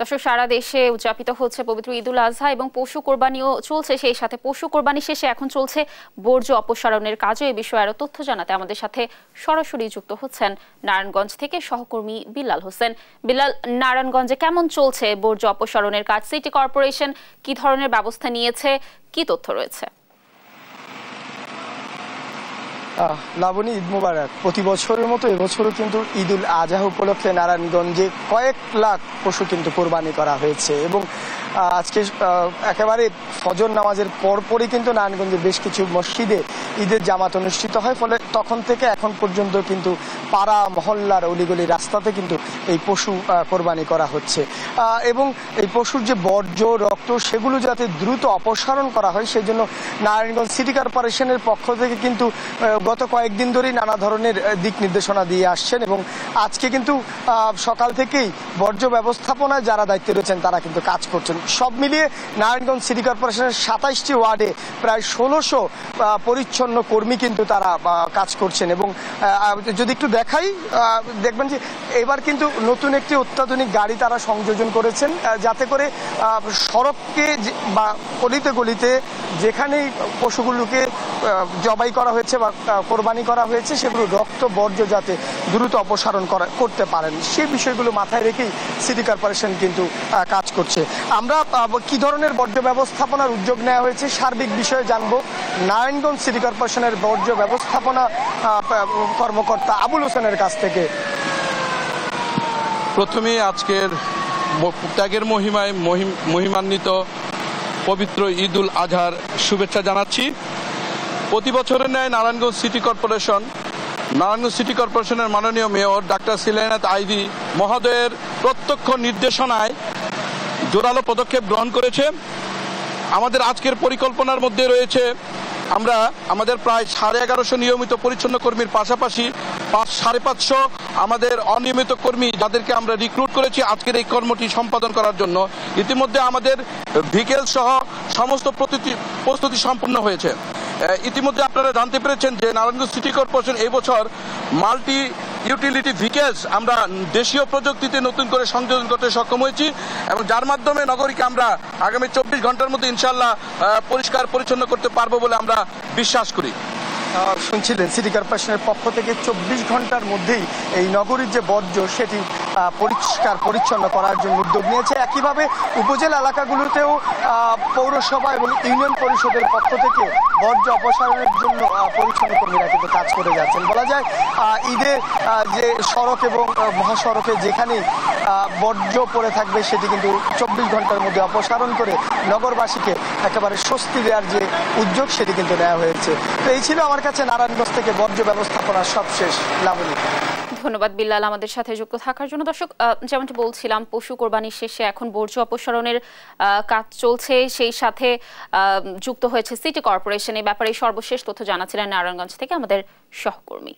দর্শক, সারা দেশে উদযাপিত হচ্ছে পবিত্র ঈদুল আজহা এবং পশু কোরবানিও চলছে। সেই সাথে পশু কোরবানি শেষে এখন চলছে বর্জ্য অপসারণের কাজও। এই বিষয়ে আরো তথ্য জানাতে আমাদের সাথে সরাসরি যুক্ত হচ্ছেন নারায়ণগঞ্জ থেকে সহকর্মী বিল্লাল হোসেন। বিল্লাল, নারায়ণগঞ্জে কেমন চলছে বর্জ্য অপসারণের কাজ? সিটি কর্পোরেশন কি ধরনের ব্যবস্থা নিয়েছে, কি তথ্য রয়েছে? লাবণী, ঈদ মুবারক। প্রতি বছরের মতো এবছরও কিন্তু ঈদুল আজহা উপলক্ষে নারায়ণগঞ্জে কয়েক লাখ পশু কিন্তু কোরবানি করা হয়েছে এবং আজকে একেবারে ফজর নামাজের পরপরই কিন্তু নারায়ণগঞ্জের বেশ কিছু মসজিদে ঈদের জামাত অনুষ্ঠিত হয়। ফলে তখন থেকে এখন পর্যন্ত কিন্তু পাড়া মহল্লার অলিগলি রাস্তাতে কিন্তু এই পশু কোরবানি করা হচ্ছে এবং এই পশুর যে বর্জ্য রক্ত সেগুলো যাতে দ্রুত অপসারণ করা হয় সেই জন্য নারায়ণগঞ্জ সিটি কর্পোরেশনের পক্ষ থেকে কিন্তু গত কয়েকদিন ধরেই নানা ধরনের দিক নির্দেশনা দিয়ে আসছেন এবং আজকে কিন্তু সকাল থেকেই বর্জ্য ব্যবস্থাপনায় যারা দায়িত্বে রয়েছেন তারা কিন্তু কাজ করছেন। সব মিলিয়ে নারায়ণগঞ্জ সিটি কর্পোরেশনের 27টি ওয়ার্ডে প্রায় 1600 পরিচ্ছন্ন কর্মী কিন্তু তারা কাজ করছেন এবং যদি একটু দেখাই দেখবেন যে এবার কিন্তু নতুন একটি অত্যাধুনিক গাড়ি তারা সংযোজন করেছেন যাতে করে সড়ককে বা গলিতে গলিতে যেখানেই পশুগুলোকে জবাই করা হয়েছে বা কোরবানি করা হয়েছে সেগুলো রক্ত বর্জ্য যাতে দ্রুত অপসারণ করতে পারেন সেই বিষয়গুলো মাথায় রেখেই সিটি কর্পোরেশন কিন্তু কাজ করছে। আমরা কি ধরনের বর্জ্য ব্যবস্থাপনার উদ্যোগ নেওয়া হয়েছে সার্বিক বিষয়ে জানবো নারায়ণগঞ্জ সিটি কর্পোরেশনের বর্জ্য ব্যবস্থাপনা কর্মকর্তা আবুল হোসেনের কাছ থেকে। প্রথমে আজকের ত্যাগের মহিমায় মহিমান্বিত পবিত্র ঈদুল আজহার শুভেচ্ছা জানাচ্ছি। প্রতি বছরের ন্যায় নারায়ণগঞ্জ সিটি কর্পোরেশনের মাননীয় মেয়র ডাক্তার সিলাইনাত আইভি মহোদয়ের প্রত্যক্ষ নির্দেশনায় জোরালো পদক্ষেপ গ্রহণ করেছে। আমাদের আজকের পরিকল্পনার মধ্যে রয়েছে আমরা আমাদের প্রায় 1150 নিয়মিত পরিচ্ছন্ন কর্মীর পাশাপাশি 550 আমাদের অনিয়মিত কর্মী যাদেরকে আমরা রিক্রুট করেছি আজকের এই কর্মটি সম্পাদন করার জন্য। ইতিমধ্যে আমাদের ভিকেল সহ সমস্ত প্রস্তুতি সম্পন্ন হয়েছে। ইতিমধ্যে আপনারা জানতে পেরেছেন যে নারায়ণগঞ্জ সিটি কর্পোরেশন এই বছর মাল্টি ইউটিলিটি ভিকেলস আমরা দেশীয় প্রযুক্তিতে নতুন করে সংযোজন করতে সক্ষম হয়েছি এবং যার মাধ্যমে নগরীকে আমরা আগামী 24 ঘন্টার মধ্যে ইনশাআল্লাহ পরিষ্কার পরিচ্ছন্ন করতে পারবো বলে আমরা বিশ্বাস করি। শুনছিলেন সিটি কর্পোরেশনের পক্ষ থেকে 24 ঘন্টার মধ্যেই এই নগরীর যে বর্জ্য সেটি পরিষ্কার পরিচ্ছন্ন করার জন্য উদ্যোগ নিয়েছে। একইভাবে উপজেলা এলাকাগুলোতেও পৌরসভা এবং ইউনিয়ন পরিষদের পক্ষ থেকে বর্জ্য অপসারণের জন্য পরিচ্ছন্ন কর্মীরা কিন্তু কাজ করে যাচ্ছেন। বলা যায় ঈদে যে সড়ক এবং মহাসড়কে যেখানেই বর্জ্য পড়ে থাকবে সেটি কিন্তু 24 ঘন্টার মধ্যে অপসারণ করে নগরবাসীকে একেবারে স্বস্তি দেওয়ার যে উদ্যোগ সেটি কিন্তু নেওয়া হয়েছে। তো এই ছিল আমার কাছে নারায়ণগঞ্জ থেকে বর্জ্য ব্যবস্থাপনার সবশেষ। লাবণী, ধন্যবাদ বিল্লাল আমাদের সাথে যুক্ত থাকার জন্য। দর্শক, যেমনটি বলছিলাম পশু কোরবানির শেষে এখন বর্জ্য অপসারণের কাজ চলছে, সেই সাথে যুক্ত হয়েছে সিটি কর্পোরেশন। এই ব্যাপারে সর্বশেষ তথ্য জানাচ্ছিলেন নারায়ণগঞ্জ থেকে আমাদের সহকর্মী।